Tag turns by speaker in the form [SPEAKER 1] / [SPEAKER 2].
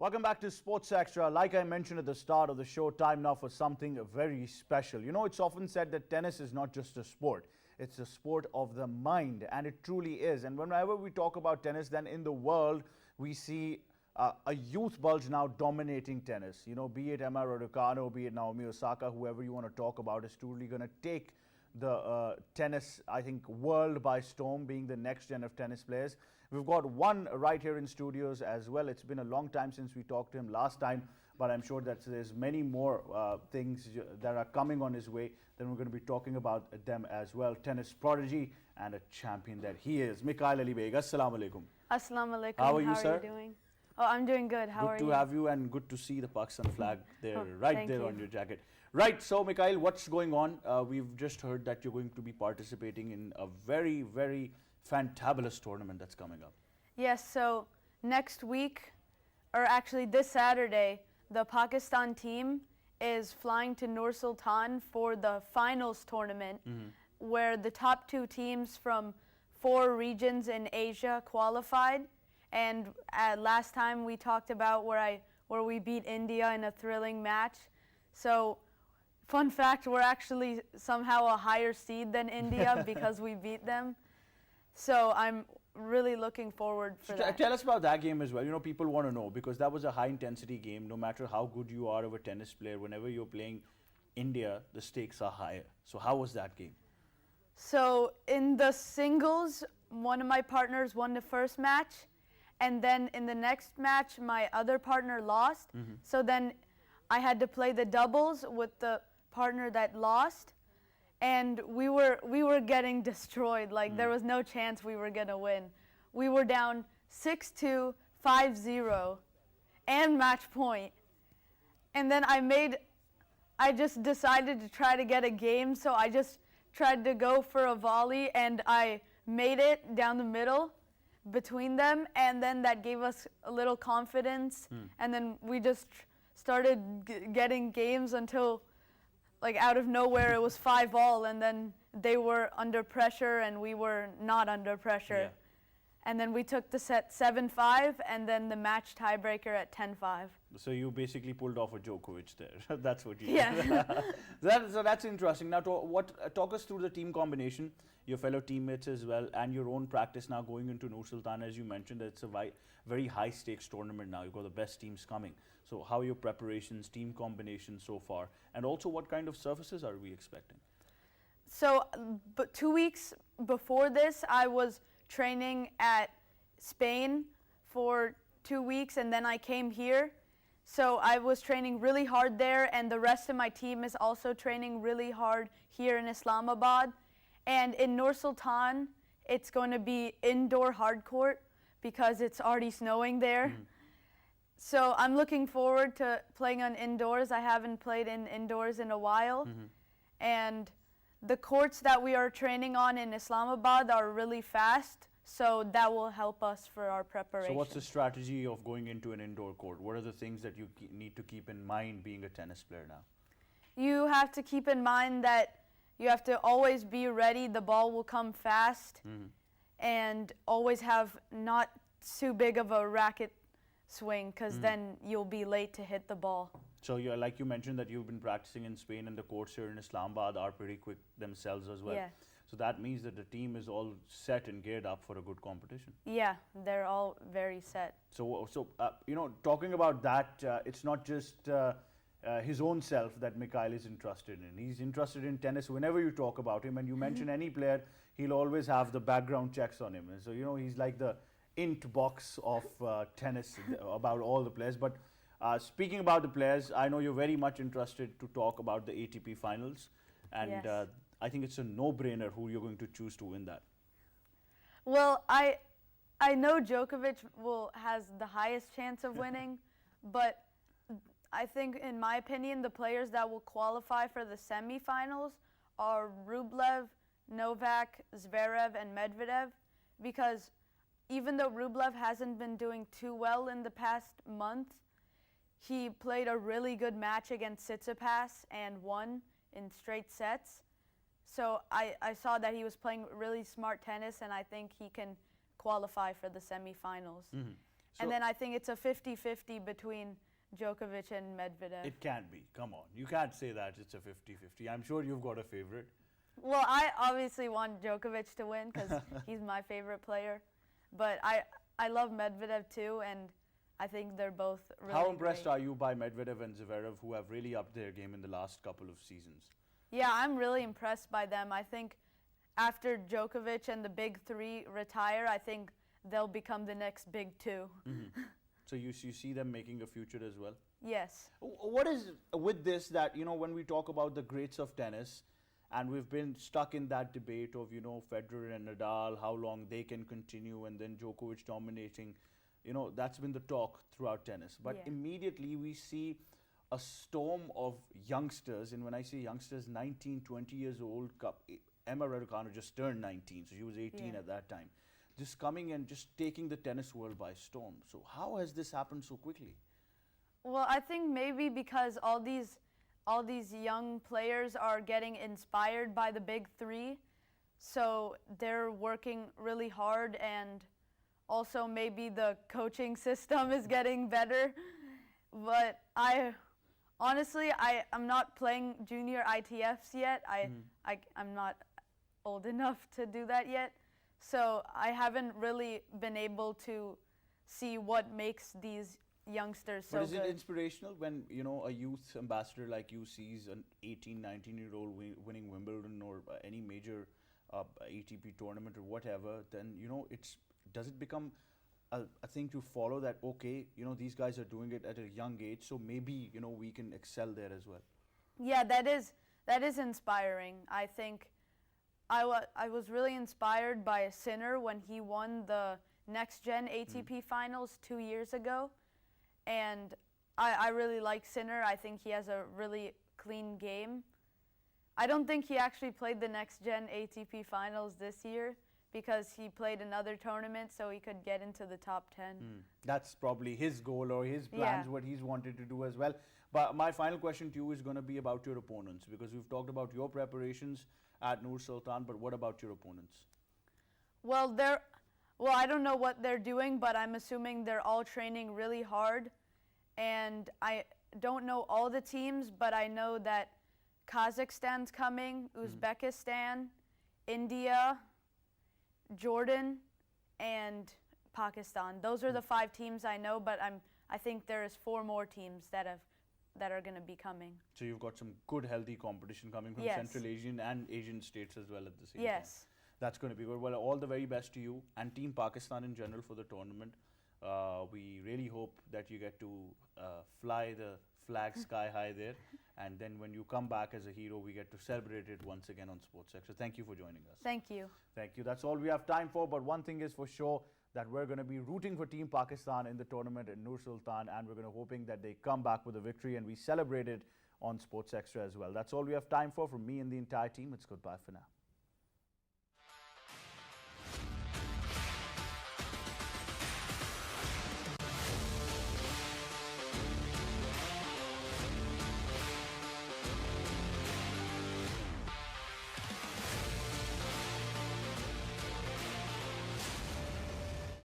[SPEAKER 1] Welcome back to Sports Extra. Like I mentioned at the start of the show, time now for something very special. You know, it's often said that tennis is not just a sport. It's a sport of the mind, and it truly is. And whenever we talk about tennis, then in the world, we see a youth bulge now dominating tennis. You know, be it Emma Raducanu, be it Naomi Osaka, whoever you want to talk about is truly going to take the tennis, I think, world by storm, being the next gen of tennis players. We've got one right here in studios as well. It's been a long time since we talked to him last time, but I'm sure that there's many more things that are coming on his way. Then we're going to be talking about them as well. Tennis prodigy and a champion that he is. Mikaeel Ali Beg, Assalamu alaikum.
[SPEAKER 2] Assalamu alaikum.
[SPEAKER 1] How are you, sir?
[SPEAKER 2] How are you doing? Oh, I'm doing good. How are you?
[SPEAKER 1] Good to have you, and good to see the Pakistan flag there, right there
[SPEAKER 2] you.
[SPEAKER 1] on your jacket. Right, so Mikaeel, what's going on? We've just heard that you're going to be participating in a very, very fantabulous tournament that's coming up.
[SPEAKER 2] Yes, so next week, or actually this Saturday, the Pakistan team is flying to Nur-Sultan for the finals tournament, where the top two teams from 4 regions in Asia qualified. And last time we talked about where we beat India in a thrilling match. So, fun fact, we're actually somehow a higher seed than India because we beat them. So I'm really looking forward for that.
[SPEAKER 1] Tell us about that game as well. You know, people want to know, because that was a high intensity game. No matter how good you are of a tennis player, whenever you're playing India, the stakes are higher. So how was that game?
[SPEAKER 2] So in the singles, one of my partners won the first match. And then in the next match, my other partner lost. So then I had to play the doubles with the partner that lost. And we were getting destroyed. Like there was no chance we were going to win. We were down 6-2, 5-0, and match point. And then I just decided to try to get a game. So I just tried to go for a volley, and I made it down the middle between them, and then that gave us a little confidence, and then we just started getting games until, like, out of nowhere it was 5-all, and then they were under pressure and we were not under pressure.
[SPEAKER 1] Yeah.
[SPEAKER 2] And then we took the set 7-5, and then the match tiebreaker at 10-5.
[SPEAKER 1] So you basically pulled off a Djokovic there. That's what you
[SPEAKER 2] Yeah.
[SPEAKER 1] did. So that's interesting. Now, talk us through the team combination, your fellow teammates as well, and your own practice now going into Nur-Sultan. As you mentioned, it's a very high stakes tournament now. You've got the best teams coming. So how are your preparations, team combination so far? And also, what kind of surfaces are we expecting?
[SPEAKER 2] So, but 2 weeks before this, I was training at Spain for 2 weeks, and then I came here. So I was training really hard there, and the rest of my team is also training really hard here in Islamabad. And in Nur-Sultan, it's going to be indoor hard court because it's already snowing there. So I'm looking forward to playing on indoors. I haven't played in indoors in a while. And the courts that we are training on in Islamabad are really fast, so that will help us for our preparation.
[SPEAKER 1] So what's the strategy of going into an indoor court? What are the things that you need to keep in mind being a tennis player now?
[SPEAKER 2] You have to keep in mind that you have to always be ready. The ball will come fast, and always have not too big of a racket swing, because then you'll be late to hit the ball.
[SPEAKER 1] So you're, like you mentioned, that you've been practicing in Spain, and the courts here in Islamabad are pretty quick themselves as well.
[SPEAKER 2] Yeah.
[SPEAKER 1] So that means that the team is all set and geared up for a good competition.
[SPEAKER 2] Yeah, they're all very set.
[SPEAKER 1] So you know, talking about that, it's not just his own self that Mikaeel is interested in. He's interested in tennis. Whenever you talk about him and you mention any player, he'll always have the background checks on him. And so, you know, he's like the int box of tennis about all the players. But speaking about the players, I know you're very much interested to talk about the ATP Finals. And
[SPEAKER 2] Yes.
[SPEAKER 1] I think it's a no-brainer who you're going to choose to win that.
[SPEAKER 2] Well, I know Djokovic has the highest chance of winning, but I think, in my opinion, the players that will qualify for the semifinals are Rublev, Novak, Zverev, and Medvedev, because even though Rublev hasn't been doing too well in the past month, he played a really good match against Tsitsipas and won in straight sets. So I saw that he was playing really smart tennis, and I think he can qualify for the semifinals. and then I think it's a 50-50 between Djokovic and Medvedev.
[SPEAKER 1] It can't be. Come on. You can't say that it's a 50-50. I'm sure you've got a favorite.
[SPEAKER 2] Well, I obviously want Djokovic to win because he's my favorite player. But I love Medvedev too, and I think they're both really
[SPEAKER 1] How impressed
[SPEAKER 2] great.
[SPEAKER 1] are you by Medvedev and Zverev, who have really upped their game in the last couple of seasons?
[SPEAKER 2] Yeah, I'm really impressed by them. I think after Djokovic and the big three retire, I think they'll become the next big two.
[SPEAKER 1] So you see them making a future as well?
[SPEAKER 2] Yes.
[SPEAKER 1] What is with this that, when we talk about the greats of tennis, and we've been stuck in that debate of, Federer and Nadal, how long they can continue, and then Djokovic dominating, that's been the talk throughout tennis. But
[SPEAKER 2] Yeah.
[SPEAKER 1] immediately we see a storm of youngsters, and when I say youngsters, 19, 20 years old, Emma Raducanu just turned 19, so she was 18
[SPEAKER 2] Yeah.
[SPEAKER 1] at that time, just coming and just taking the tennis world by storm. So how has this happened so quickly?
[SPEAKER 2] Well, I think maybe because all these young players are getting inspired by the big three, so they're working really hard, and also maybe the coaching system is getting better. But I'm not playing junior ITFs yet. I'm not old enough to do that yet, so I haven't really been able to see what makes these youngsters so
[SPEAKER 1] But is
[SPEAKER 2] good.
[SPEAKER 1] it inspirational when, a youth ambassador like you sees an 18, 19-year-old winning Wimbledon or any major ATP tournament or whatever, then, does it become a thing to follow that, okay, these guys are doing it at a young age, so maybe, we can excel there as well?
[SPEAKER 2] Yeah, that is inspiring. I think I was really inspired by Sinner when he won the Next Gen ATP Finals 2 years ago. And I really like Sinner. I think he has a really clean game. I don't think he actually played the Next Gen ATP Finals this year because he played another tournament so he could get into the top 10.
[SPEAKER 1] That's probably his goal or his plans,
[SPEAKER 2] Yeah.
[SPEAKER 1] what he's wanted to do as well. But my final question to you is going to be about your opponents, because we've talked about your preparations at Nur-Sultan, but what about your opponents?
[SPEAKER 2] Well, I don't know what they're doing, but I'm assuming they're all training really hard. And I don't know all the teams, but I know that Kazakhstan's coming, Uzbekistan, India, Jordan, and Pakistan. Those are the 5 teams I know, but I think there's 4 more teams that are going to be coming.
[SPEAKER 1] So you've got some good, healthy competition coming from
[SPEAKER 2] Yes.
[SPEAKER 1] Central Asian and Asian states as well at the same time.
[SPEAKER 2] Yes.
[SPEAKER 1] That's going to be good. Well, all the very best to you and Team Pakistan in general for the tournament. We really hope that you get to fly the flag sky high there. And then when you come back as a hero, we get to celebrate it once again on Sports Extra. Thank you for joining us.
[SPEAKER 2] Thank you.
[SPEAKER 1] Thank you. That's all we have time for. But one thing is for sure, that we're going to be rooting for Team Pakistan in the tournament in Nur-Sultan. And we're going to hoping that they come back with a victory and we celebrate it on Sports Extra as well. That's all we have time for. From me and the entire team, it's goodbye for now.